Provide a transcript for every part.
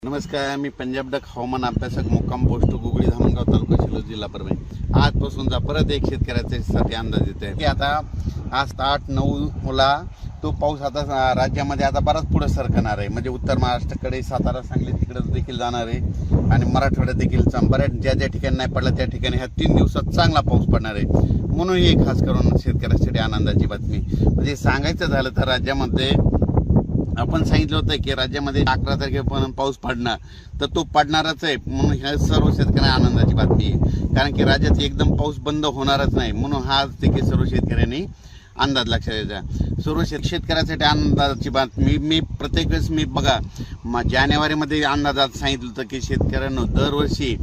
नमस्कार, मी पंजाब डक हवामान अभ्यासक मुक्काम पोस्ट गुगळी धामणगाव तालुका शिल्लोड जिल्हा परभणी. आजपासूनचा परत एक शेतकऱ्यासाठी अंदाज येत आहे की आता आज 8-9ला तो पाऊस आता राज्यामध्ये आता बराच पुढे सरकणार आहे. म्हणजे उत्तर महाराष्ट्राकडे सातारा सांगली तिकडे देखील जाणार आहे आणि मराठवाड्यात देखील बऱ्याच ज्या ठिकाणी नाही पडला त्या ठिकाणी ह्या 3 दिवसात चांगला पाऊस पडणार आहे. म्हणून ही खास करून शेतकऱ्यासाठी आनंदाची बातमी. म्हणजे सांगायचं झालं तर राज्यामध्ये आपण सांगितलं होतं की राज्यामध्ये 11 तारखेपर्यंत पाऊस पडणार, तर तो पडणारच आहे. म्हणून ह्या सर्व शेतकऱ्यांना आनंदाची बातमी आहे. कारण की राज्यात एकदम पाऊस बंद होणारच नाही. म्हणून हा देखील सर्व शेतकऱ्यांनी अंदाज लक्षात द्यायचा. सर्व शेतकऱ्यासाठी आनंदाची बातमी. मी प्रत्येक वेळेस बघा जानेवारीमध्ये अंदाजात सांगितलं होतं की शेतकऱ्यांना दरवर्षी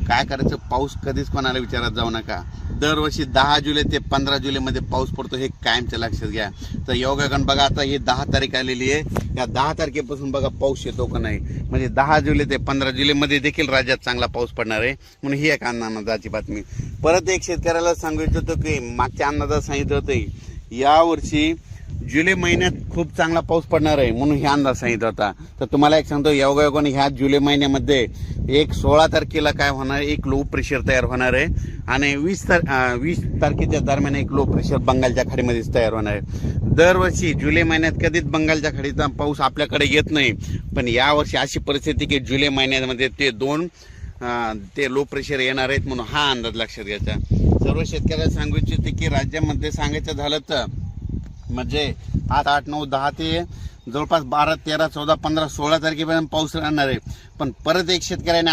काय करायचं, पाऊस कधीच कोणाला विचारात जाऊ नका. दरवर्षी 10 जुलै ते 15 जुलैमध्ये पाऊस पडतो, हे कायमच्या लक्षात घ्या. तर योगायोगाने बघा आता ही 10 तारीख आलेली आहे. या 10 तारखेपासून बघा पाऊस येतो का नाही. म्हणजे 10 जुलै ते 15 जुलैमध्ये देखील राज्यात चांगला पाऊस पडणार आहे. म्हणून ही एक आनंदाची बातमी. परत एक शेतकऱ्याला सांगायचं होतं की मागच्या अंदाजात सांगितलं होतं यावर्षी जुलै महिन्यात खूप चांगला पाऊस पडणार आहे, म्हणून हे अंदाज सांगितला होता. तर तुम्हाला एक सांगतो, योगायोगाने ह्या जुलै महिन्यामध्ये 16 तारखेला काय होणार आहे, एक लो प्रेशर तयार होणार आहे आणि 20 तारखेच्या दरम्यान एक लो प्रेशर बंगालच्या खाडीमध्येच तयार होणार आहे. दरवर्षी जुलै महिन्यात कधीच बंगालच्या खाडीचा पाऊस आपल्याकडे येत नाही, पण यावर्षी अशी परिस्थिती की जुलै महिन्यामध्ये ते लो प्रेशर येणार आहेत. म्हणून हा अंदाज लक्षात घ्यायचा. सर्व शेतकऱ्याला सांगू इच्छिते की राज्यामध्ये सांगायचं झालं तर म्हणजे आज 8, 9, 10 ते जवळपास 12, 13, 14, 15, 16 तारखेपर्यंत पाऊस राहणार आहे. पण परत एक शेतकऱ्याने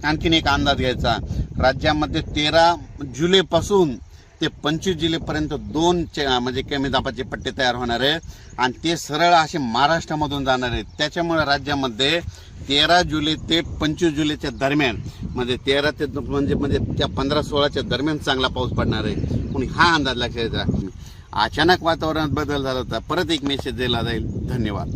आणखीन एक अंदाज घ्यायचा. राज्यामध्ये 13 जुलैपासून ते 25 जुलैपर्यंत 2 म्हणजे कमी दाबाचे पट्टे तयार होणार आहे आणि ते सरळ असे महाराष्ट्रामधून जाणार आहेत. त्याच्यामुळे राज्यामध्ये 13 जुलै ते 25 जुलैच्या दरम्यान म्हणजे 13 ते म्हणजे त्या 15-16च्या दरम्यान चांगला पाऊस पडणार आहे. म्हणून हा अंदाज लक्षात घ्यायचा. अचानक वातावरणात बदल झाला होता. परत एक मेसेज दिला जाईल. धन्यवाद.